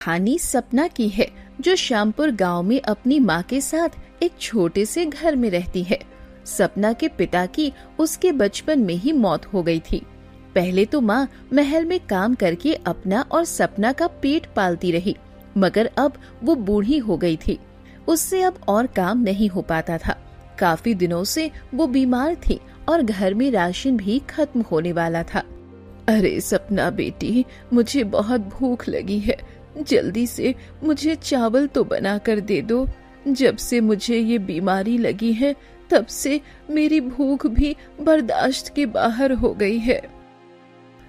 कहानी सपना की है, जो श्यामपुर गांव में अपनी माँ के साथ एक छोटे से घर में रहती है। सपना के पिता की उसके बचपन में ही मौत हो गई थी। पहले तो माँ महल में काम करके अपना और सपना का पेट पालती रही, मगर अब वो बूढ़ी हो गई थी। उससे अब और काम नहीं हो पाता था। काफी दिनों से वो बीमार थी और घर में राशन भी खत्म होने वाला था। अरे सपना बेटी, मुझे बहुत भूख लगी है, जल्दी से मुझे चावल तो बना कर दे दो। जब से मुझे ये बीमारी लगी है तब से मेरी भूख भी बर्दाश्त के बाहर हो गई है।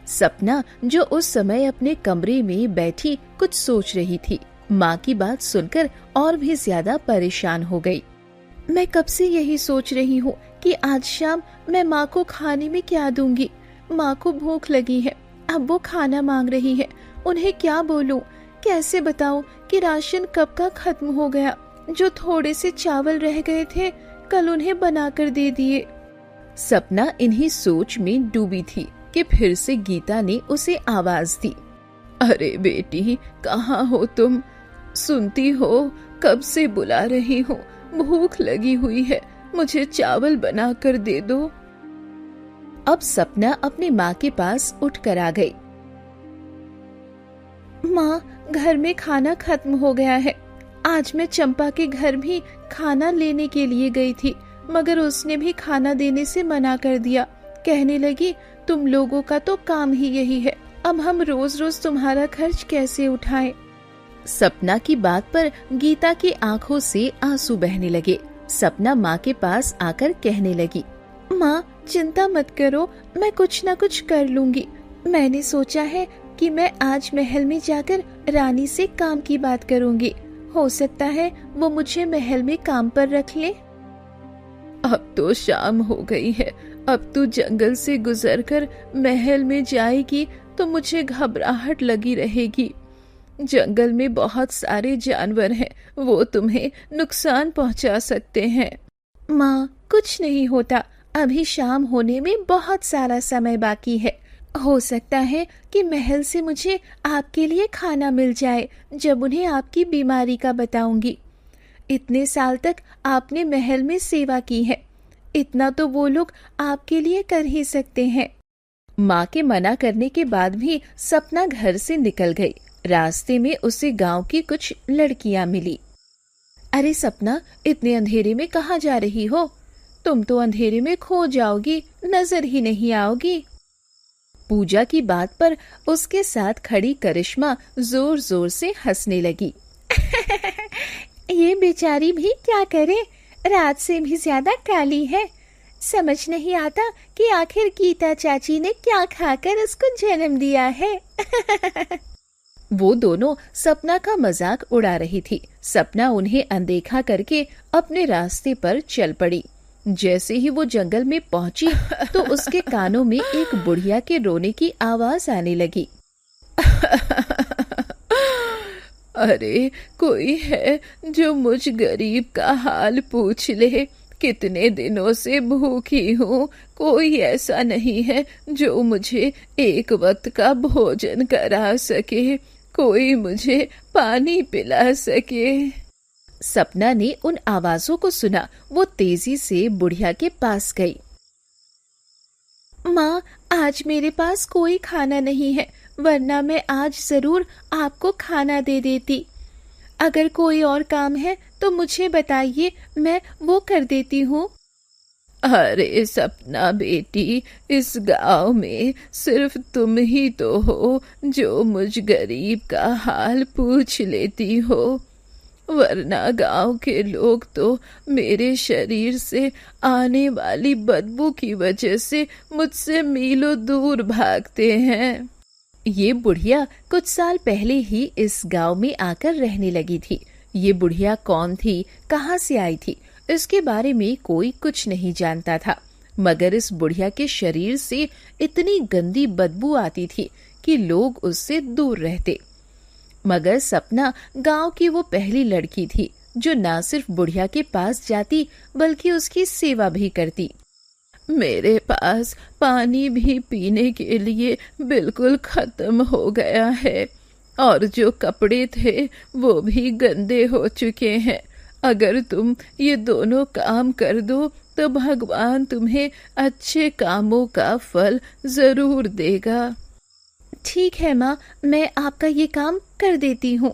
सपना, जो उस समय अपने कमरे में बैठी कुछ सोच रही थी, माँ की बात सुनकर और भी ज्यादा परेशान हो गई। मैं कब से यही सोच रही हूँ कि आज शाम मैं माँ को खाने में क्या दूंगी। माँ को भूख लगी है, अब वो खाना मांग रही है। उन्हें क्या बोलूं, कैसे बताऊं कि राशन कब का खत्म हो गया। जो थोड़े से चावल रह गए थे कल उन्हें बनाकर दे दिए। सपना इन्हीं सोच में डूबी थी कि फिर से गीता ने उसे आवाज दी। अरे बेटी, कहाँ हो तुम? सुनती हो, कब से बुला रही हूँ, भूख लगी हुई है, मुझे चावल बना कर दे दो। अब सपना अपनी माँ के पास उठ कर आ गई। माँ, घर में खाना खत्म हो गया है। आज मैं चंपा के घर भी खाना लेने के लिए गई थी, मगर उसने भी खाना देने से मना कर दिया। कहने लगी, तुम लोगों का तो काम ही यही है, अब हम रोज रोज तुम्हारा खर्च कैसे उठाएं। सपना की बात पर गीता की आंखों से आंसू बहने लगे। सपना माँ के पास आकर कहने लगी, माँ चिंता मत करो, मैं कुछ न कुछ कर लूंगी। मैंने सोचा है कि मैं आज महल में जाकर रानी से काम की बात करूंगी। हो सकता है वो मुझे महल में काम पर रख ले। अब तो शाम हो गई है, अब तू जंगल से गुजरकर महल में जाएगी तो मुझे घबराहट लगी रहेगी। जंगल में बहुत सारे जानवर हैं, वो तुम्हें नुकसान पहुंचा सकते हैं। माँ, कुछ नहीं होता, अभी शाम होने में बहुत सारा समय बाकी है। हो सकता है कि महल से मुझे आपके लिए खाना मिल जाए जब उन्हें आपकी बीमारी का बताऊंगी। इतने साल तक आपने महल में सेवा की है, इतना तो वो लोग आपके लिए कर ही सकते हैं। माँ के मना करने के बाद भी सपना घर से निकल गई। रास्ते में उसे गांव की कुछ लड़कियां मिली। अरे सपना, इतने अंधेरे में कहाँ जा रही हो? तुम तो अंधेरे में खो जाओगी, नजर ही नहीं आओगी। पूजा की बात पर उसके साथ खड़ी करिश्मा जोर जोर से हंसने लगी। ये बेचारी भी क्या करे, रात से भी ज्यादा काली है। समझ नहीं आता कि आखिर गीता चाची ने क्या खाकर उसको जन्म दिया है। वो दोनों सपना का मजाक उड़ा रही थी। सपना उन्हें अनदेखा करके अपने रास्ते पर चल पड़ी। जैसे ही वो जंगल में पहुंची तो उसके कानों में एक बुढ़िया के रोने की आवाज आने लगी। अरे कोई है जो मुझ गरीब का हाल पूछ ले, कितने दिनों से भूखी हूँ, कोई ऐसा नहीं है जो मुझे एक वक्त का भोजन करा सके, कोई मुझे पानी पिला सके। सपना ने उन आवाजों को सुना। वो तेजी से बुढ़िया के पास गई। माँ, आज मेरे पास कोई खाना नहीं है, वरना मैं आज जरूर आपको खाना दे देती। अगर कोई और काम है तो मुझे बताइए, मैं वो कर देती हूँ। अरे सपना बेटी, इस गांव में सिर्फ तुम ही तो हो जो मुझ गरीब का हाल पूछ लेती हो, वरना गांव के लोग तो मेरे शरीर से आने वाली बदबू की वजह से मुझसे मीलों दूर भागते हैं। ये बुढ़िया कुछ साल पहले ही इस गांव में आकर रहने लगी थी। ये बुढ़िया कौन थी, कहाँ से आई थी, इसके बारे में कोई कुछ नहीं जानता था, मगर इस बुढ़िया के शरीर से इतनी गंदी बदबू आती थी कि लोग उससे दूर रहते। मगर सपना गांव की वो पहली लड़की थी जो न सिर्फ बुढ़िया के पास जाती बल्कि उसकी सेवा भी करती। मेरे पास पानी भी पीने के लिए बिल्कुल खत्म हो गया है, और जो कपड़े थे वो भी गंदे हो चुके हैं। अगर तुम ये दोनों काम कर दो तो भगवान तुम्हें अच्छे कामों का फल जरूर देगा। ठीक है माँ, मैं आपका ये काम कर देती हूँ।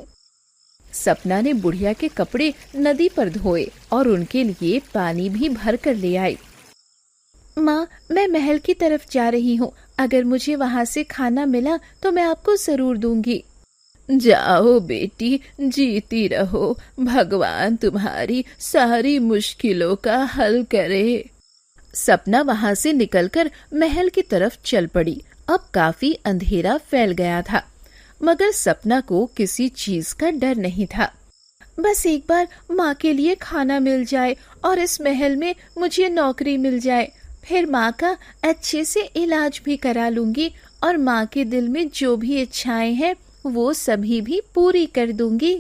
सपना ने बुढ़िया के कपड़े नदी पर धोए और उनके लिए पानी भी भर कर ले आई। माँ, मैं महल की तरफ जा रही हूँ। अगर मुझे वहाँ से खाना मिला तो मैं आपको जरूर दूंगी। जाओ बेटी, जीती रहो। भगवान तुम्हारी सारी मुश्किलों का हल करे। सपना वहाँ से निकलकर महल की तरफ चल पड़ी। अब काफी अंधेरा फैल गया था, मगर सपना को किसी चीज का डर नहीं था। बस एक बार माँ के लिए खाना मिल जाए और इस महल में मुझे नौकरी मिल जाए, फिर माँ का अच्छे से इलाज भी करा लूंगी और माँ के दिल में जो भी इच्छाएं हैं वो सभी भी पूरी कर दूंगी।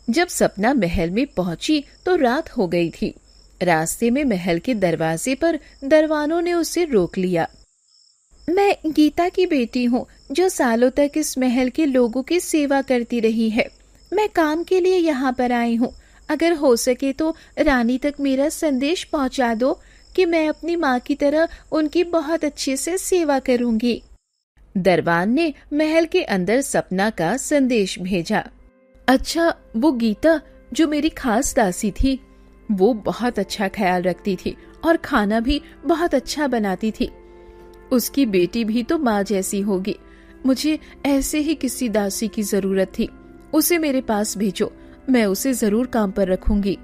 जब सपना महल में पहुंची तो रात हो गई थी। रास्ते में महल के दरवाजे पर दरवानों ने उसे रोक लिया। मैं गीता की बेटी हूँ जो सालों तक इस महल के लोगों की सेवा करती रही है। मैं काम के लिए यहाँ पर आई हूँ। अगर हो सके तो रानी तक मेरा संदेश पहुँचा दो कि मैं अपनी माँ की तरह उनकी बहुत अच्छे से सेवा करूँगी। दरबान ने महल के अंदर सपना का संदेश भेजा। अच्छा, वो गीता जो मेरी खास दासी थी, वो बहुत अच्छा ख्याल रखती थी और खाना भी बहुत अच्छा बनाती थी। उसकी बेटी भी तो माँ जैसी होगी। मुझे ऐसे ही किसी दासी की जरूरत थी। उसे मेरे पास भेजो, मैं उसे जरूर काम पर रखूंगी।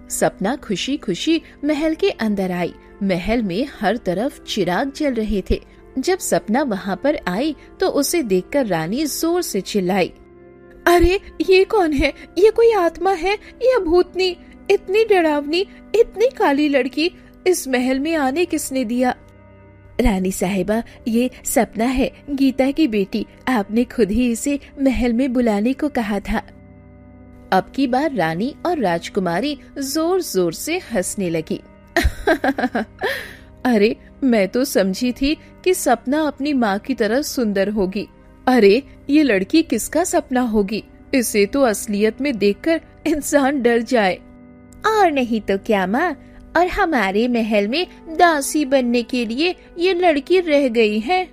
सपना खुशी खुशी महल के अंदर आई। महल में हर तरफ चिराग जल रहे थे। जब सपना वहाँ पर आई तो उसे देखकर रानी जोर से चिल्लाई, अरे ये कौन है? ये कोई आत्मा है या भूतनी? इतनी डरावनी, इतनी काली लड़की इस महल में आने किसने दिया? रानी साहिबा, ये सपना है, गीता की बेटी। आपने खुद ही इसे महल में बुलाने को कहा था। अब की बार रानी और राजकुमारी जोर जोर से हंसने लगी। अरे, मैं तो समझी थी कि सपना अपनी माँ की तरह सुंदर होगी। अरे, ये लड़की किसका सपना होगी? इसे तो असलियत में देखकर इंसान डर जाए। और नहीं तो क्या माँ, और हमारे महल में दासी बनने के लिए ये लड़की रह गई है।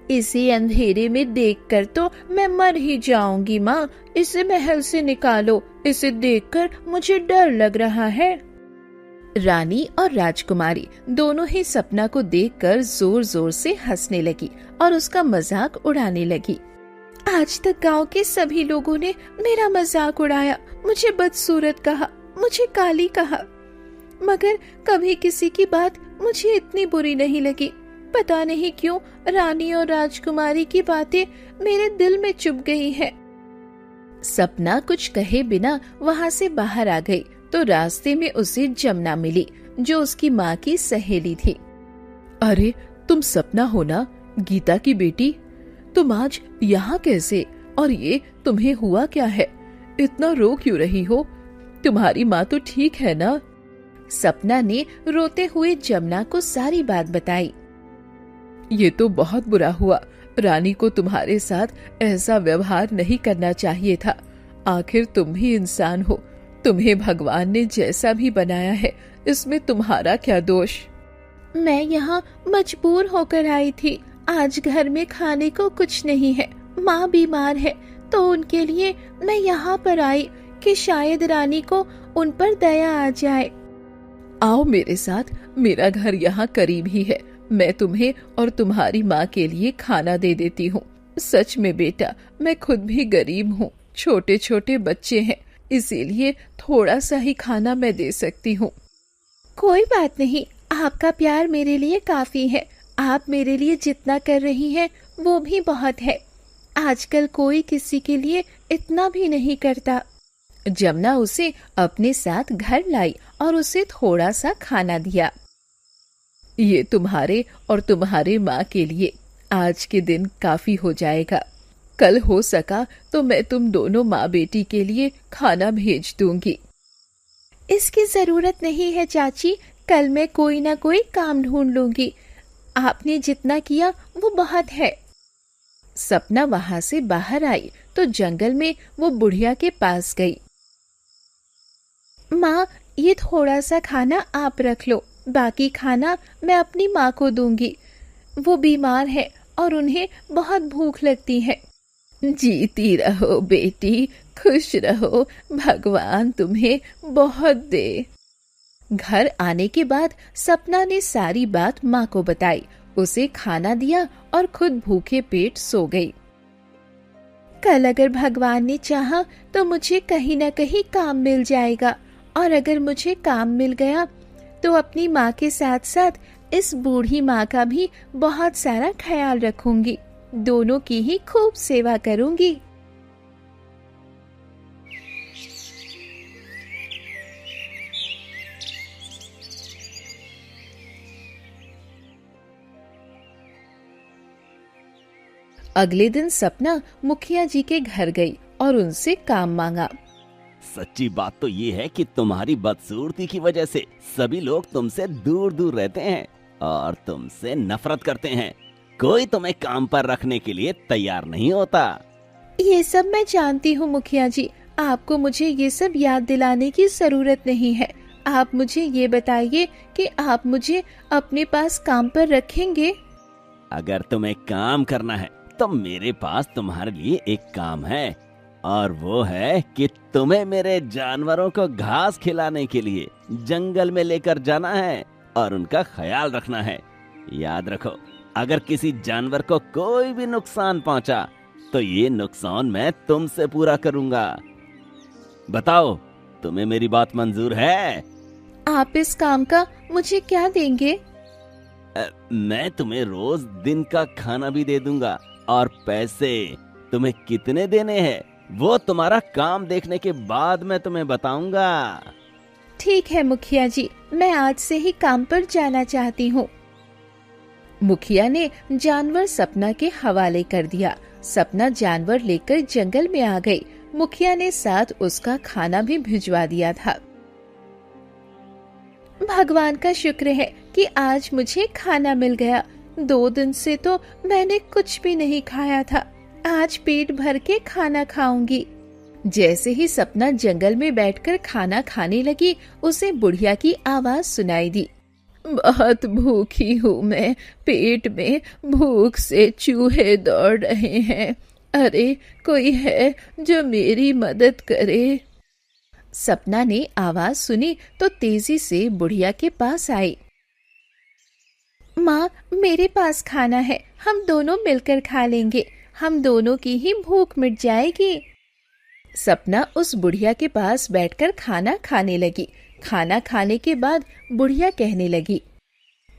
इसे अंधेरे में देखकर तो मैं मर ही जाऊंगी माँ। इसे महल से निकालो, इसे देखकर मुझे डर लग रहा है। रानी और राजकुमारी दोनों ही सपना को देखकर जोर जोर से हंसने लगी और उसका मजाक उड़ाने लगी। आज तक गांव के सभी लोगों ने मेरा मजाक उड़ाया, मुझे बदसूरत कहा, मुझे काली कहा, मगर कभी किसी की बात मुझे इतनी बुरी नहीं लगी। पता नहीं क्यों रानी और राजकुमारी की बातें मेरे दिल में चुभ गई हैं। सपना कुछ कहे बिना वहाँ से बाहर आ गई तो रास्ते में उसे जमुना मिली जो उसकी माँ की सहेली थी। अरे, तुम सपना हो ना, गीता की बेटी? तुम आज यहाँ कैसे? और ये तुम्हें हुआ क्या है? इतना रो क्यों रही हो? तुम्हारी माँ तो ठीक है ना? सपना ने रोते हुए जमुना को सारी बात बताई। ये तो बहुत बुरा हुआ। रानी को तुम्हारे साथ ऐसा व्यवहार नहीं करना चाहिए था। आखिर तुम भी इंसान हो। तुम्हें भगवान ने जैसा भी बनाया है, इसमें तुम्हारा क्या दोष? मैं यहाँ मजबूर होकर आई थी। आज घर में खाने को कुछ नहीं है, माँ बीमार है, तो उनके लिए मैं यहाँ पर आई कि शायद रानी को उन पर दया आ जाए। आओ मेरे साथ, मेरा घर यहाँ करीब ही है। मैं तुम्हें और तुम्हारी माँ के लिए खाना दे देती हूँ। सच में बेटा, मैं खुद भी गरीब हूँ, छोटे छोटे बच्चे हैं, इसीलिए थोड़ा सा ही खाना मैं दे सकती हूँ। कोई बात नहीं, आपका प्यार मेरे लिए काफी है। आप मेरे लिए जितना कर रही हैं वो भी बहुत है। आजकल कोई किसी के लिए इतना भी नहीं करता। जमुना उसे अपने साथ घर लाई और उसे थोड़ा सा खाना दिया। ये तुम्हारे और तुम्हारे माँ के लिए आज के दिन काफी हो जाएगा। कल हो सका तो मैं तुम दोनों माँ बेटी के लिए खाना भेज दूंगी। इसकी जरूरत नहीं है चाची, कल मैं कोई ना कोई काम ढूंढ लूंगी। आपने जितना किया वो बहुत है। सपना वहां से बाहर आई तो जंगल में वो बुढ़िया के पास गई। माँ, ये थोड़ा सा खाना आप रख लो, बाकी खाना मैं अपनी माँ को दूंगी। वो बीमार है और उन्हें बहुत भूख लगती है। जीती रहो बेटी, खुश रहो, भगवान तुम्हें बहुत दे। घर आने के बाद सपना ने सारी बात माँ को बताई, उसे खाना दिया और खुद भूखे पेट सो गई। कल अगर भगवान ने चाहा तो मुझे कहीं न कहीं काम मिल जाएगा, और अगर मुझे काम मिल गया तो अपनी माँ के साथ साथ इस बूढ़ी माँ का भी बहुत सारा ख्याल रखूंगी, दोनों की ही खूब सेवा करूंगी। अगले दिन सपना मुखिया जी के घर गई और उनसे काम मांगा। सच्ची बात तो ये है कि तुम्हारी बदसूरती की वजह से सभी लोग तुमसे दूर दूर रहते हैं और तुमसे नफरत करते हैं। कोई तुम्हें काम पर रखने के लिए तैयार नहीं होता। ये सब मैं जानती हूँ मुखिया जी, आपको मुझे ये सब याद दिलाने की जरूरत नहीं है। आप मुझे ये बताइए कि आप मुझे अपने पास काम पर रखेंगे? अगर तुम्हें काम करना है तो मेरे पास तुम्हारे लिए एक काम है, और वो है कि तुम्हें मेरे जानवरों को घास खिलाने के लिए जंगल में लेकर जाना है और उनका ख्याल रखना है। याद रखो, अगर किसी जानवर को कोई भी नुकसान पहुंचा तो ये नुकसान मैं तुमसे पूरा करूंगा। बताओ, तुम्हें मेरी बात मंजूर है? आप इस काम का मुझे क्या देंगे? मैं तुम्हें रोज दिन का खाना भी दे दूंगा, और पैसे तुम्हें कितने देने हैं वो तुम्हारा काम देखने के बाद मैं तुम्हें बताऊंगा। ठीक है मुखिया जी, मैं आज से ही काम पर जाना चाहती हूँ। मुखिया ने जानवर सपना के हवाले कर दिया। सपना जानवर लेकर जंगल में आ गई। मुखिया ने साथ उसका खाना भी भिजवा दिया था। भगवान का शुक्र है कि आज मुझे खाना मिल गया। 2 दिन से तो मैंने कुछ भी नहीं खाया था, आज पेट भर के खाना खाऊंगी। जैसे ही सपना जंगल में बैठकर खाना खाने लगी, उसे बुढ़िया की आवाज सुनाई दी। बहुत भूखी हूँ मैं, पेट में भूख से चूहे दौड़ रहे हैं। अरे कोई है जो मेरी मदद करे। सपना ने आवाज सुनी तो तेजी से बुढ़िया के पास आई। माँ, मेरे पास खाना है, हम दोनों मिलकर खा लेंगे, हम दोनों की ही भूख मिट जाएगी। सपना उस बुढ़िया के पास बैठकर खाना खाने लगी। खाना खाने के बाद बुढ़िया कहने लगी,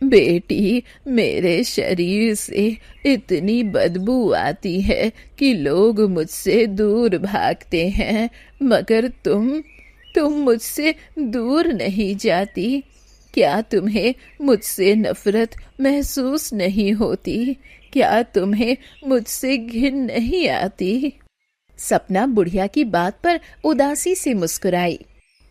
बेटी, मेरे शरीर से इतनी बदबू आती है कि लोग मुझसे दूर भागते हैं, मगर तुम मुझसे दूर नहीं जाती। क्या तुम्हें मुझसे नफरत महसूस नहीं होती? क्या तुम्हें मुझसे घिन नहीं आती? सपना बुढ़िया की बात पर उदासी से मुस्कुराई।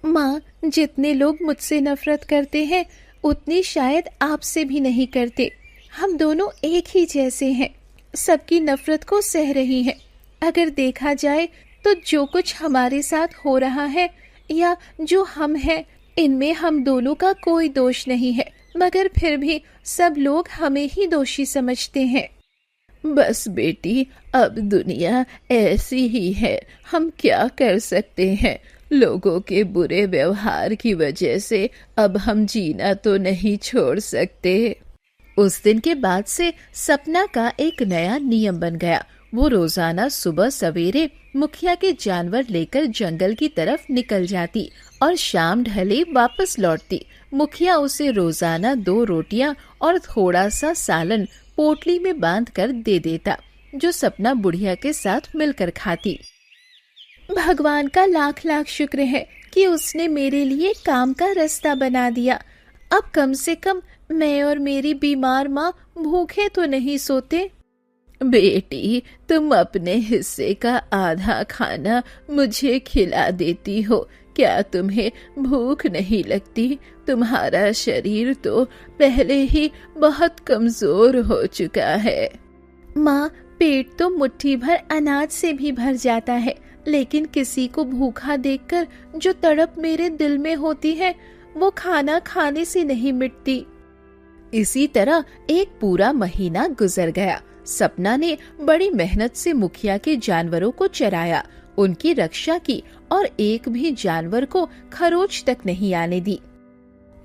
माँ, जितने लोग मुझसे नफरत करते हैं उतनी शायद आपसे भी नहीं करते। हम दोनों एक ही जैसे हैं, सबकी नफरत को सह रही हैं। अगर देखा जाए तो जो कुछ हमारे साथ हो रहा है या जो हम हैं, इनमें हम दोनों का कोई दोष नहीं है, मगर फिर भी सब लोग हमें ही दोषी समझते हैं। बस बेटी, अब दुनिया ऐसी ही है, हम क्या कर सकते हैं। लोगों के बुरे व्यवहार की वजह से अब हम जीना तो नहीं छोड़ सकते। उस दिन के बाद से सपना का एक नया नियम बन गया। वो रोजाना सुबह सवेरे मुखिया के जानवर लेकर जंगल की तरफ निकल जाती और शाम ढले वापस लौटती। मुखिया उसे रोजाना 2 रोटियां और थोड़ा सा सालन पोटली में बांध कर दे देता, जो सपना बुढ़िया के साथ मिलकर खाती। भगवान का लाख लाख शुक्र है कि उसने मेरे लिए काम का रास्ता बना दिया। अब कम से कम मैं और मेरी बीमार माँ भूखे तो नहीं सोते। बेटी, तुम अपने हिस्से का आधा खाना मुझे खिला देती हो, क्या तुम्हें भूख नहीं लगती? तुम्हारा शरीर तो पहले ही बहुत कमजोर हो चुका है। माँ, पेट तो मुट्ठी भर अनाज से भी भर जाता है, लेकिन किसी को भूखा देखकर जो तड़प मेरे दिल में होती है वो खाना खाने से नहीं मिटती। इसी तरह एक पूरा महीना गुजर गया। सपना ने बड़ी मेहनत से मुखिया के जानवरों को चराया, उनकी रक्षा की और एक भी जानवर को खरोच तक नहीं आने दी।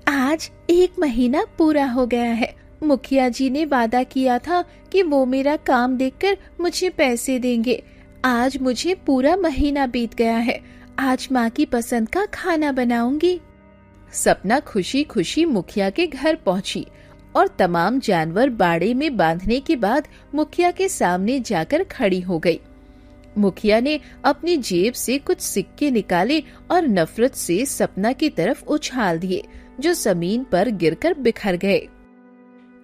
आज 1 महीना पूरा हो गया है। मुखिया जी ने वादा किया था कि वो मेरा काम देखकर मुझे पैसे देंगे। आज मुझे पूरा महीना बीत गया है। आज माँ की पसंद का खाना बनाऊंगी। सपना खुशी खुशी मुखिया के घर पहुंची और तमाम जानवर बाड़े में बांधने के बाद मुखिया के सामने जाकर खड़ी हो गई। मुखिया ने अपनी जेब से कुछ सिक्के निकाले और नफरत से सपना की तरफ उछाल दिए, जो जमीन पर गिरकर बिखर गए।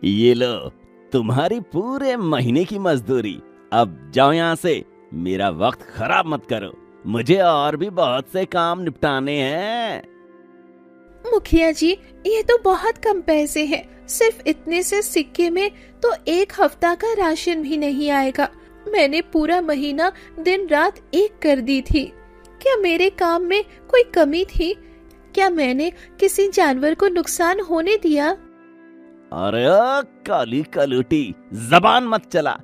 ये लो, तुम्हारी पूरे महीने की मजदूरी। अब जाओ यहाँ से, मेरा वक्त खराब मत करो। मुझे और भी बहुत से काम निपटाने हैं। मुखिया जी, ये तो बहुत कम पैसे हैं। सिर्फ इतने से सिक्के में तो 1 हफ्ता का राशन भी नहीं आएगा। मैंने पूरा महीना दिन रात एक कर दी थी। क्या मेरे काम में कोई कमी थी? क्या मैंने किसी जानवर को नुकसान होने दिया? अरे काली कलूटी, जबान मत चला।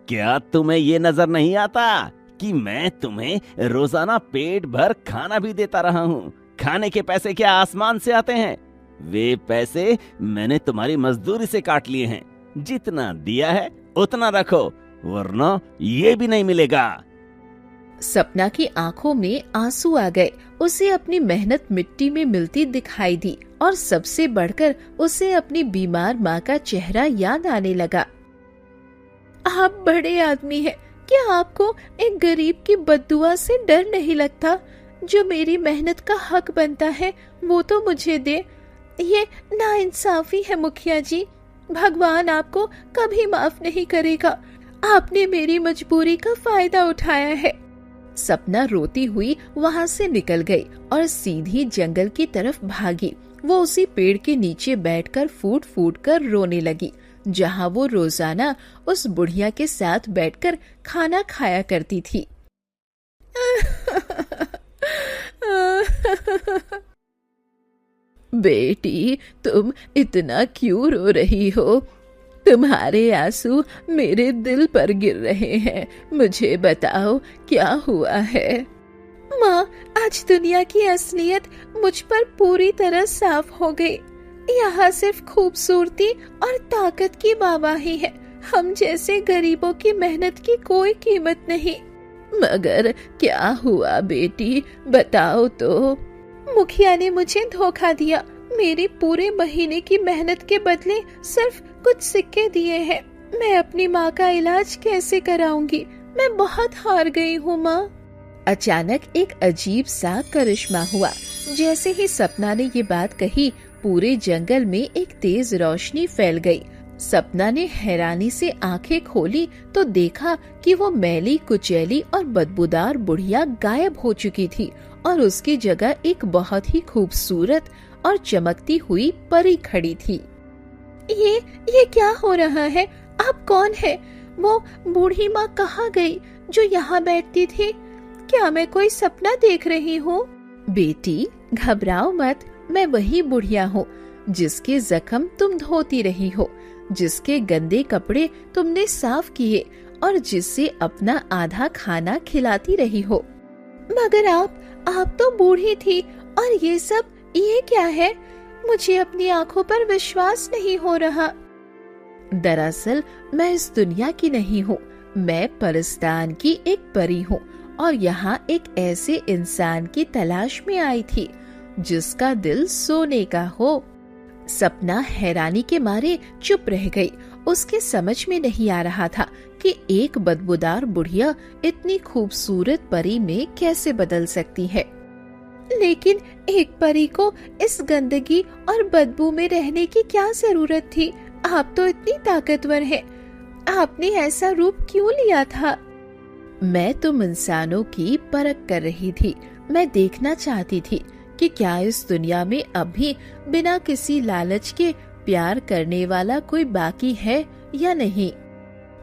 क्या तुम्हें ये नजर नहीं आता कि मैं तुम्हें रोजाना पेट भर खाना भी देता रहा हूँ? खाने के पैसे क्या आसमान से आते हैं? वे पैसे मैंने तुम्हारी मजदूरी से काट लिए हैं। जितना दिया है उतना रखो, वरना ये भी नहीं मिलेगा। सपना की आंखों में आंसू आ गए। उसे अपनी मेहनत मिट्टी में मिलती दिखाई दी और सबसे बढ़कर उसे अपनी बीमार माँ का चेहरा याद आने लगा। आप बड़े आदमी हैं, क्या आपको एक गरीब की बद्दुआ से डर नहीं लगता? जो मेरी मेहनत का हक बनता है वो तो मुझे दे। ये नाइंसाफी है मुखिया जी। भगवान आपको कभी माफ नहीं करेगा। आपने मेरी मजबूरी का फायदा उठाया है। सपना रोती हुई वहाँ से निकल गई और सीधी जंगल की तरफ भागी। वो उसी पेड़ के नीचे बैठकर फूट फूट कर रोने लगी, जहाँ वो रोजाना उस बुढ़िया के साथ बैठकर खाना खाया करती थी। बेटी, तुम इतना क्यों रो रही हो? तुम्हारे आंसू मेरे दिल पर गिर रहे हैं। मुझे बताओ क्या हुआ है? माँ, आज दुनिया की असलियत मुझ पर पूरी तरह साफ हो गई। यहाँ सिर्फ खूबसूरती और ताकत की वाहवाही है। हम जैसे गरीबों की मेहनत की कोई कीमत नहीं। मगर क्या हुआ बेटी, बताओ तो। मुखिया ने मुझे धोखा दिया। मेरी पूरे महीने की मेहनत के बदले सिर्फ कुछ सिक्के दिए हैं। मैं अपनी माँ का इलाज कैसे कराऊंगी? मैं बहुत हार गई हूँ माँ। अचानक एक अजीब सा करिश्मा हुआ। जैसे ही सपना ने ये बात कही, पूरे जंगल में एक तेज रोशनी फैल गई। सपना ने हैरानी से आंखें खोली तो देखा कि वो मैली कुचैली और बदबूदार बुढ़िया गायब हो चुकी थी और उसकी जगह एक बहुत ही खूबसूरत और चमकती हुई परी खड़ी थी। ये क्या हो रहा है? आप कौन है? वो बूढ़ी माँ कहाँ गई जो यहाँ बैठती थी? क्या मैं कोई सपना देख रही हूँ? बेटी, घबराओ मत। मैं वही बुढ़िया हूँ जिसके जख्म तुम धोती रही हो, जिसके गंदे कपड़े तुमने साफ किए और जिससे अपना आधा खाना खिलाती रही हो। मगर आप तो बूढ़ी थी और ये सब ये क्या है? मुझे अपनी आंखों पर विश्वास नहीं हो रहा। दरअसल मैं इस दुनिया की नहीं हूँ। मैं परस्तान की एक परी हूँ और यहाँ एक ऐसे इंसान की तलाश में आई थी जिसका दिल सोने का हो। सपना हैरानी के मारे चुप रह गई। उसके समझ में नहीं आ रहा था कि एक बदबूदार बुढ़िया इतनी खूबसूरत परी में कैसे बदल सकती है। लेकिन एक परी को इस गंदगी और बदबू में रहने की क्या जरूरत थी? आप तो इतनी ताकतवर हैं। आपने ऐसा रूप क्यों लिया था? मैं तुम इंसानों की परख कर रही थी। मैं देखना चाहती थी कि क्या इस दुनिया में अब भी बिना किसी लालच के प्यार करने वाला कोई बाकी है या नहीं।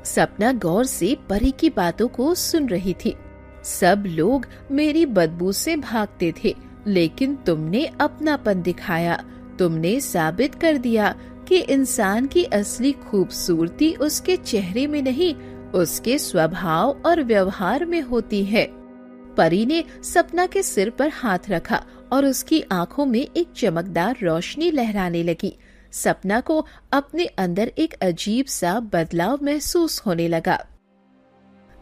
सपना गौर से परी की बातों को सुन रही थी। सब लोग मेरी बदबू से भागते थे, लेकिन तुमने अपनापन दिखाया। तुमने साबित कर दिया कि इंसान की असली खूबसूरती उसके चेहरे में नहीं, उसके स्वभाव और व्यवहार में होती है। परी ने सपना के सिर पर हाथ रखा और उसकी आंखों में एक चमकदार रोशनी लहराने लगी। सपना को अपने अंदर एक अजीब सा बदलाव महसूस होने लगा।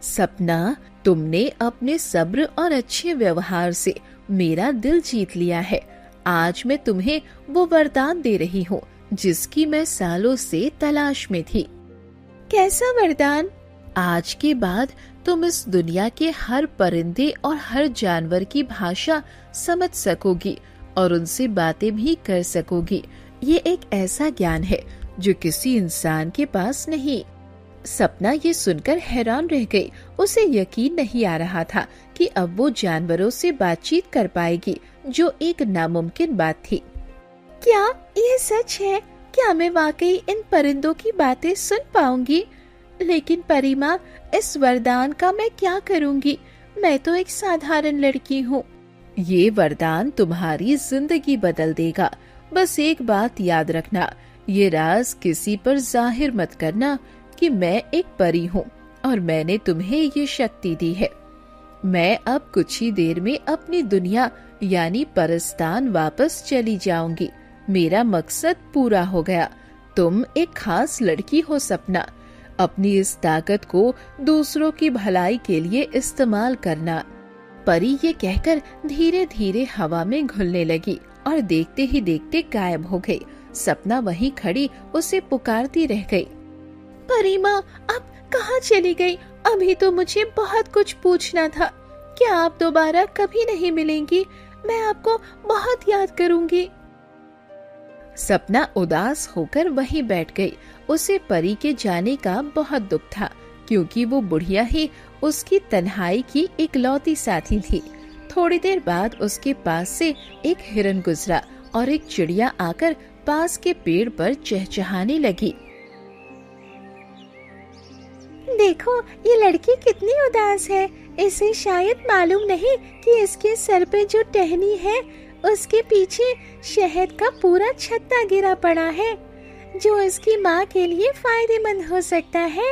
सपना, तुमने अपने सब्र और अच्छे व्यवहार से मेरा दिल जीत लिया है। आज मैं तुम्हें वो वरदान दे रही हूँ जिसकी मैं सालों से तलाश में थी। कैसा वरदान? आज के बाद तुम इस दुनिया के हर परिंदे और हर जानवर की भाषा समझ सकोगी और उनसे बातें भी कर सकोगी। ये एक ऐसा ज्ञान है जो किसी इंसान के पास नहीं। सपना ये सुनकर हैरान रह गई। उसे यकीन नहीं आ रहा था कि अब वो जानवरों से बातचीत कर पाएगी, जो एक नामुमकिन बात थी। क्या ये सच है? क्या मैं वाकई इन परिंदों की बातें सुन पाऊंगी? लेकिन परी माँ, इस वरदान का मैं क्या करूंगी? मैं तो एक साधारण लड़की हूँ। ये वरदान तुम्हारी जिंदगी बदल देगा। बस एक बात याद रखना, ये राज किसी पर जाहिर मत करना कि मैं एक परी हूँ और मैंने तुम्हें ये शक्ति दी है। मैं अब कुछ ही देर में अपनी दुनिया यानी परस्तान वापस चली जाऊंगी। मेरा मकसद पूरा हो गया। तुम एक खास लड़की हो सपना। अपनी इस ताकत को दूसरों की भलाई के लिए इस्तेमाल करना। परी ये कहकर धीरे धीरे हवा में घुलने लगी और देखते ही देखते गायब हो गई। सपना वहीं खड़ी उसे पुकारती रह गई। परी माँ, अब कहाँ चली गई? अभी तो मुझे बहुत कुछ पूछना था। क्या आप दोबारा कभी नहीं मिलेंगी? मैं आपको बहुत याद करूंगी। सपना उदास होकर वहीं बैठ गई। उसे परी के जाने का बहुत दुख था, क्योंकि वो बुढ़िया ही उसकी तन्हाई की इकलौती साथी थी। थोड़ी देर बाद उसके पास से एक हिरन गुजरा और एक चिड़िया आकर पास के पेड़ पर चहचहाने लगी। देखो, ये लड़की कितनी उदास है। इसे शायद मालूम नहीं कि इसके सर पे जो टहनी है उसके पीछे शहद का पूरा छत्ता गिरा पड़ा है, जो इसकी माँ के लिए फायदेमंद हो सकता है।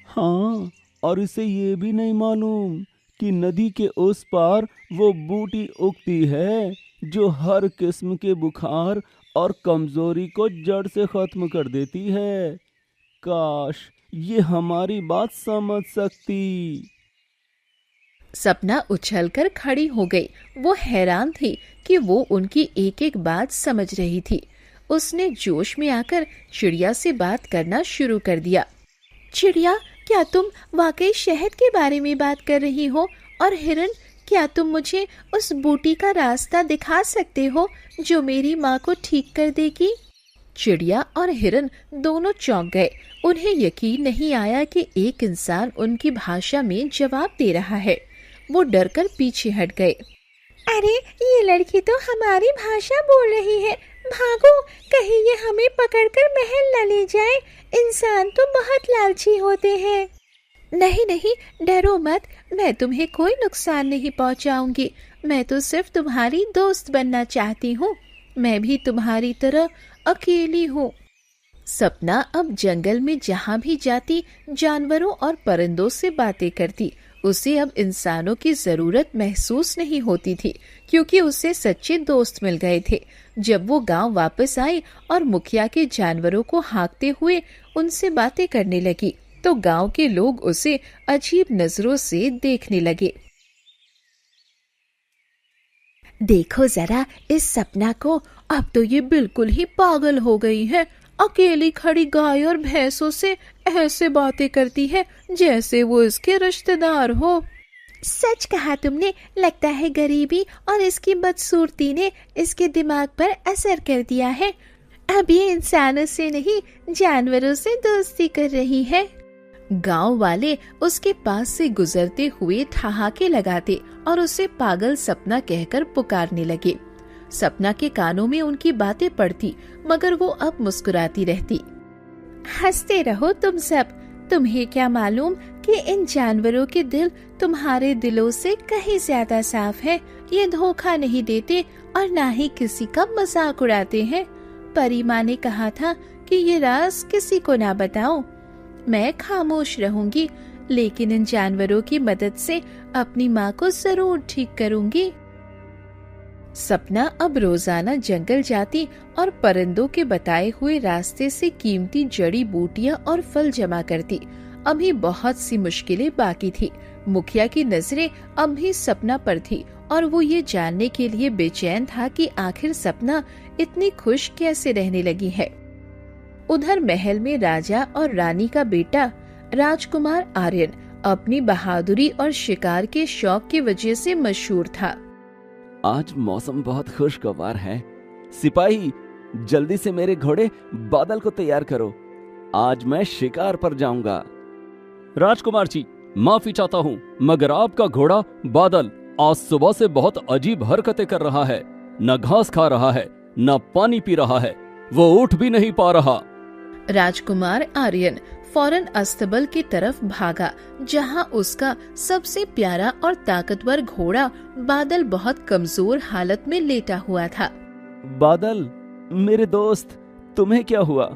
हाँ, और इसे ये भी नहीं मालूम कि नदी के उस पार वो बूटी उगती है जो हर किस्म के बुखार और कमजोरी को जड़ से खत्म कर देती है। काश ये हमारी बात समझ सकती। सपना उछलकर खड़ी हो गई। वो हैरान थी कि वो उनकी एक एक बात समझ रही थी। उसने जोश में आकर चिड़िया से बात करना शुरू कर दिया। चिड़िया, क्या तुम वाकई शहद के बारे में बात कर रही हो? और हिरन, क्या तुम मुझे उस बूटी का रास्ता दिखा सकते हो जो मेरी माँ को ठीक कर देगी? चिड़िया और हिरन दोनों चौंक गए। उन्हें यकीन नहीं आया कि एक इंसान उनकी भाषा में जवाब दे रहा है। वो डरकर पीछे हट गए। अरे, ये लड़की तो हमारी भाषा बोल रही है। भागो, कहीं ये हमें पकड़कर महल न ले जाए। इंसान तो बहुत लालची होते हैं। नहीं नहीं, डरो मत। मैं तुम्हें कोई नुकसान नहीं पहुंचाऊंगी। मैं तो सिर्फ तुम्हारी दोस्त बनना चाहती हूँ। मैं भी तुम्हारी तरह अकेली हूँ। सपना अब जंगल में जहाँ भी जाती जानवरों और परिंदों से बातें करती। उसे अब इंसानों की जरूरत महसूस नहीं होती थी, क्योंकि उसे सच्चे दोस्त मिल गए थे। जब वो गांव वापस आई और मुखिया के जानवरों को हाँकते हुए उनसे बातें करने लगी, तो गांव के लोग उसे अजीब नजरों से देखने लगे। देखो जरा इस सपना को, अब तो ये बिल्कुल ही पागल हो गई है। अकेली खड़ी गाय और भैंसों से ऐसे बातें करती है जैसे वो इसके रिश्तेदार हो। सच कहा तुमने। लगता है गरीबी और इसकी बदसूरती ने इसके दिमाग पर असर कर दिया है। अब ये इंसानों से नहीं, जानवरों से दोस्ती कर रही है। गांव वाले उसके पास से गुजरते हुए ठहाके लगाते और उसे पागल सपना कहकर पुकारने लगे। सपना के कानों में उनकी बातें पड़ती, मगर वो अब मुस्कुराती रहती। हंसते रहो तुम सब। तुम्हें क्या मालूम कि इन जानवरों के दिल तुम्हारे दिलों से कहीं ज्यादा साफ है। ये धोखा नहीं देते और ना ही किसी का मजाक उड़ाते हैं। परी माँ ने कहा था कि ये राज किसी को ना बताओ। मैं खामोश रहूंगी, लेकिन इन जानवरों की मदद से अपनी माँ को जरूर ठीक करूंगी। सपना अब रोजाना जंगल जाती और परिंदों के बताए हुए रास्ते से कीमती जड़ी बूटियां और फल जमा करती। अभी बहुत सी मुश्किलें बाकी थी। मुखिया की नजरें अब भी सपना पर थी और वो ये जानने के लिए बेचैन था कि आखिर सपना इतनी खुश कैसे रहने लगी है। उधर महल में राजा और रानी का बेटा राजकुमार आर्यन अपनी बहादुरी और शिकार के शौक की वजह से मशहूर था। आज मौसम बहुत खुशगवार है। सिपाही, जल्दी से मेरे घोड़े बादल को तैयार करो। आज मैं शिकार पर जाऊंगा। राजकुमार जी, माफी चाहता हूँ, मगर आपका घोड़ा बादल आज सुबह से बहुत अजीब हरकतें कर रहा है। न घास खा रहा है, न पानी पी रहा है, वो उठ भी नहीं पा रहा। राजकुमार आर्यन फौरन अस्तबल की तरफ भागा, जहां उसका सबसे प्यारा और ताकतवर घोड़ा बादल बहुत कमजोर हालत में लेटा हुआ था। बादल, मेरे दोस्त, तुम्हें क्या हुआ?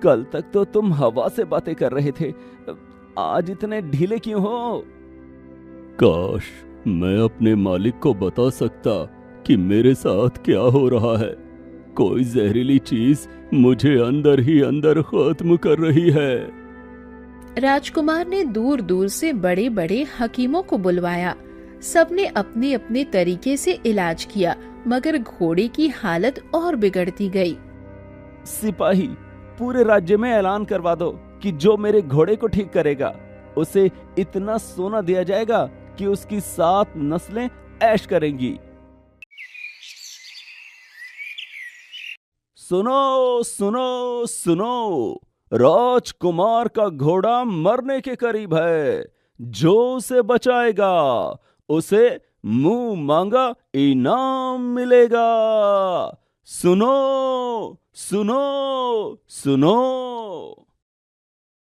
कल तक तो तुम हवा से बातें कर रहे थे, आज इतने ढीले क्यों हो? काश मैं अपने मालिक को बता सकता कि मेरे साथ क्या हो रहा है। कोई जहरीली चीज मुझे अंदर ही अंदर खत्म कर रही है। राजकुमार ने दूर दूर से बड़े बड़े हकीमों को बुलवाया। सबने अपने अपने तरीके से इलाज किया, मगर घोड़े की हालत और बिगड़ती गई। सिपाही, पूरे राज्य में ऐलान करवा दो कि जो मेरे घोड़े को ठीक करेगा उसे इतना सोना दिया जाएगा कि उसकी 7 नस्लें ऐश करेंगी। सुनो सुनो सुनो, राजकुमार का घोड़ा मरने के करीब है। जो उसे बचाएगा उसे मुंह मांगा इनाम मिलेगा। सुनो सुनो सुनो।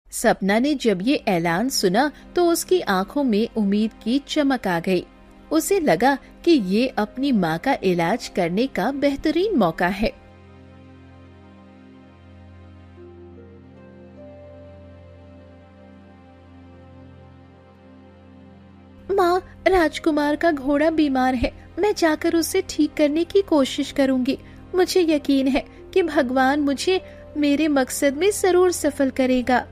सपना ने जब ये ऐलान सुना तो उसकी आंखों में उम्मीद की चमक आ गई। उसे लगा कि ये अपनी माँ का इलाज करने का बेहतरीन मौका है। माँ, राजकुमार का घोड़ा बीमार है। मैं जाकर उसे ठीक करने की कोशिश करूंगी। मुझे यकीन है कि भगवान मुझे मेरे मकसद में जरूर सफल करेगा।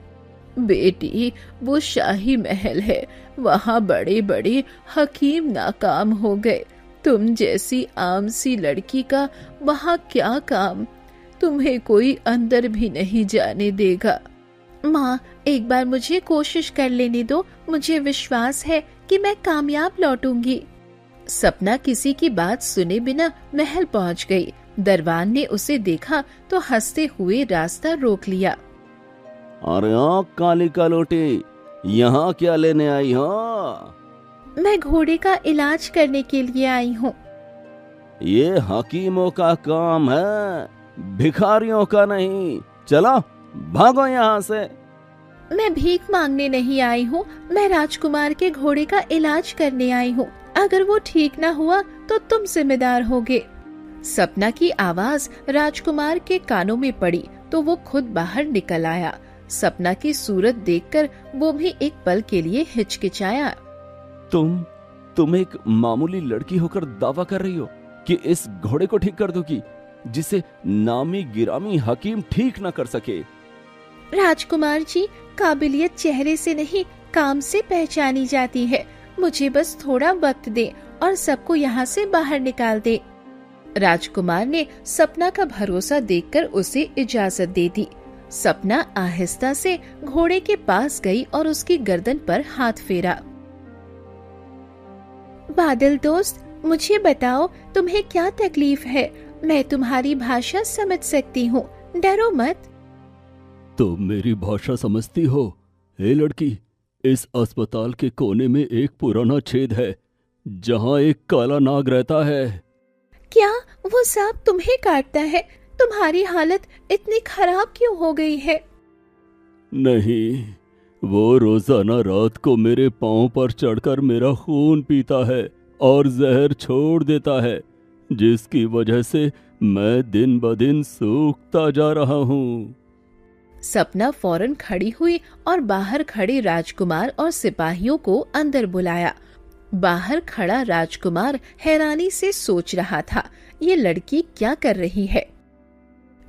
बेटी, वो शाही महल है, वहाँ बड़े बड़े हकीम नाकाम हो गए। तुम जैसी आम सी लड़की का वहाँ क्या काम? तुम्हें कोई अंदर भी नहीं जाने देगा। माँ, एक बार मुझे कोशिश कर लेने दो। मुझे विश्वास है कि मैं कामयाब लौटूंगी। सपना किसी की बात सुने बिना महल पहुँच गई। दरबान ने उसे देखा तो हंसते हुए रास्ता रोक लिया। अरे काली कलोटी, यहाँ क्या लेने आई हो? मैं घोड़े का इलाज करने के लिए आई हूँ। ये हकीमों का काम है, भिखारियों का नहीं। चलो भागो यहाँ से। मैं भीख मांगने नहीं आई हूँ, मैं राजकुमार के घोड़े का इलाज करने आई हूँ। अगर वो ठीक न हुआ तो तुम जिम्मेदार होगे। सपना की आवाज राजकुमार के कानों में पड़ी तो वो खुद बाहर निकल आया। सपना की सूरत देखकर वो भी एक पल के लिए हिचकिचाया। तुम एक मामूली लड़की होकर दावा कर रही हो कि इस घोड़े को ठीक कर दोगी, जिसे नामी गिरामी हकीम ठीक न कर सके? राजकुमार जी, काबिलियत चेहरे से नहीं, काम से पहचानी जाती है। मुझे बस थोड़ा वक्त दे और सबको यहाँ से बाहर निकाल दे। राजकुमार ने सपना का भरोसा देखकर उसे इजाजत दे दी। सपना आहिस्ता से घोड़े के पास गई और उसकी गर्दन पर हाथ फेरा। बादल दोस्त, मुझे बताओ तुम्हें क्या तकलीफ है? मैं तुम्हारी भाषा समझ सकती हूँ, डरो मत। तुम मेरी भाषा समझती हो? हे लड़की, इस अस्पताल के कोने में एक पुराना छेद है जहाँ एक काला नाग रहता है। क्या वो सांप तुम्हें काटता है? तुम्हारी हालत इतनी खराब क्यों हो गई है? नहीं, वो रोजाना रात को मेरे पांव पर चढ़कर मेरा खून पीता है और जहर छोड़ देता है, जिसकी वजह से मैं दिन ब दिन सूखता जा रहा हूँ। सपना फौरन खड़ी हुई और बाहर खड़े राजकुमार और सिपाहियों को अंदर बुलाया। बाहर खड़ा राजकुमार हैरानी से सोच रहा था, ये लड़की क्या कर रही है?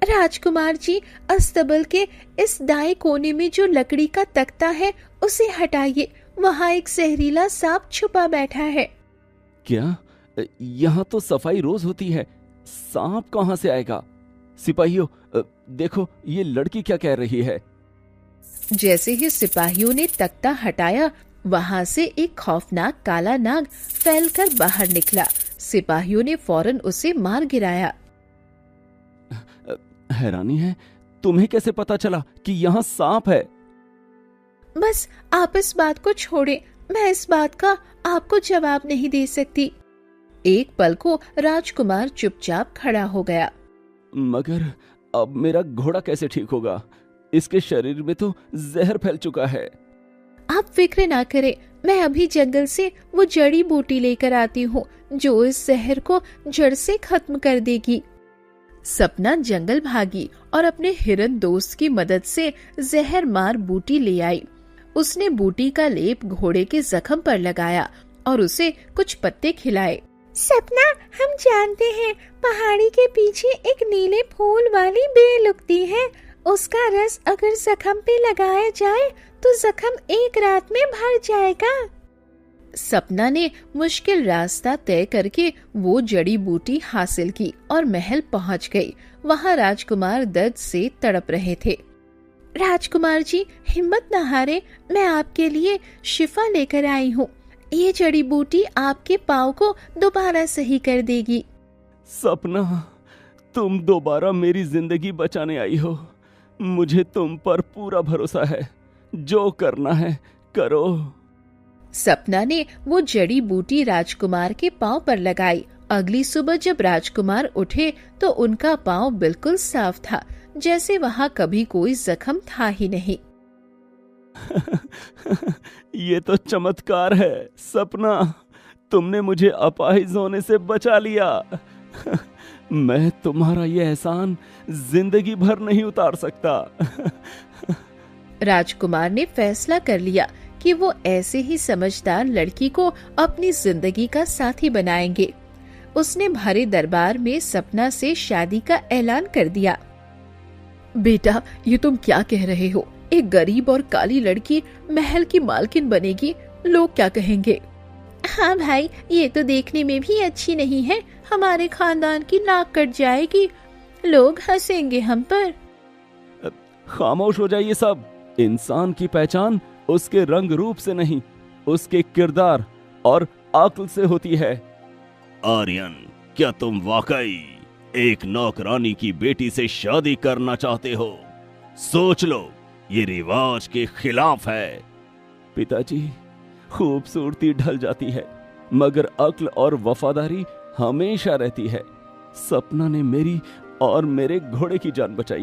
राजकुमार जी, अस्तबल के इस दाएं कोने में जो लकड़ी का तख्ता है उसे हटाइए, वहाँ एक जहरीला सांप छुपा बैठा है। क्या? यहाँ तो सफाई रोज होती है, सांप कहाँ से आएगा? सिपाहियों, देखो ये लड़की क्या कह रही है। जैसे ही सिपाहियों ने तख्ता हटाया, वहाँ से एक खौफनाक काला नाग फैलकर बाहर निकला। सिपाहियों ने फौरन उसे मार गिराया। हैरानी है, तुम्हें कैसे पता चला कि यहाँ सांप है? बस आप इस बात को छोड़े, मैं इस बात का आपको जवाब नहीं दे सकती। एक पल को राजकुमार चुपचाप खड़ा हो गया। मगर अब मेरा घोड़ा कैसे ठीक होगा? इसके शरीर में तो जहर फैल चुका है। आप फिक्र ना करें, मैं अभी जंगल से वो जड़ी बूटी लेकर आती हूँ जो इस जहर को जड़ से खत्म कर देगी। सपना जंगल भागी और अपने हिरन दोस्त की मदद से जहर मार बूटी ले आई। उसने बूटी का लेप घोड़े के जख्म पर लगाया और उसे कुछ पत्ते खिलाए। सपना, हम जानते हैं पहाड़ी के पीछे एक नीले फूल वाली बेल उगती है। उसका रस अगर जख्म पे लगाया जाए तो जख्म एक रात में भर जाएगा। सपना ने मुश्किल रास्ता तय करके वो जड़ी बूटी हासिल की और महल पहुंच गई। वहां राजकुमार दर्द से तड़प रहे थे। राजकुमार जी, हिम्मत न हारे, मैं आपके लिए शिफा लेकर आई हूँ। ये जड़ी बूटी आपके पाँव को दोबारा सही कर देगी। सपना, तुम दोबारा मेरी जिंदगी बचाने आई हो। मुझे तुम पर पूरा भरोसा है, जो करना है करो। सपना ने वो जड़ी बूटी राजकुमार के पाँव पर लगाई। अगली सुबह जब राजकुमार उठे तो उनका पाँव बिल्कुल साफ था, जैसे वहाँ कभी कोई जख्म था ही नहीं। ये तो चमत्कार है सपना, तुमने मुझे अपाहिज होने से बचा लिया। मैं तुम्हारा ये एहसान जिंदगी भर नहीं उतार सकता। राजकुमार ने फैसला कर लिया कि वो ऐसे ही समझदार लड़की को अपनी जिंदगी का साथी बनाएंगे। उसने भरे दरबार में सपना से शादी का ऐलान कर दिया। बेटा, ये तुम क्या कह रहे हो? एक गरीब और काली लड़की महल की मालकिन बनेगी, लोग क्या कहेंगे? हाँ भाई, ये तो देखने में भी अच्छी नहीं है। हमारे खानदान की नाक कट जाएगी, लोग हंसेंगे हम पर। खामोश हो जाइए सब। इंसान की पहचान उसके रंग रूप से नहीं, उसके किरदार और अक्ल से होती है। आर्यन, क्या तुम वाकई एक नौकरानी की बेटी से शादी करना चाहते हो? सोच लो, ये रिवाज के खिलाफ है। पिताजी, खूबसूरती ढल जाती है मगर अक्ल और वफादारी हमेशा रहती है। सपना ने मेरी और मेरे घोड़े की जान बचाई।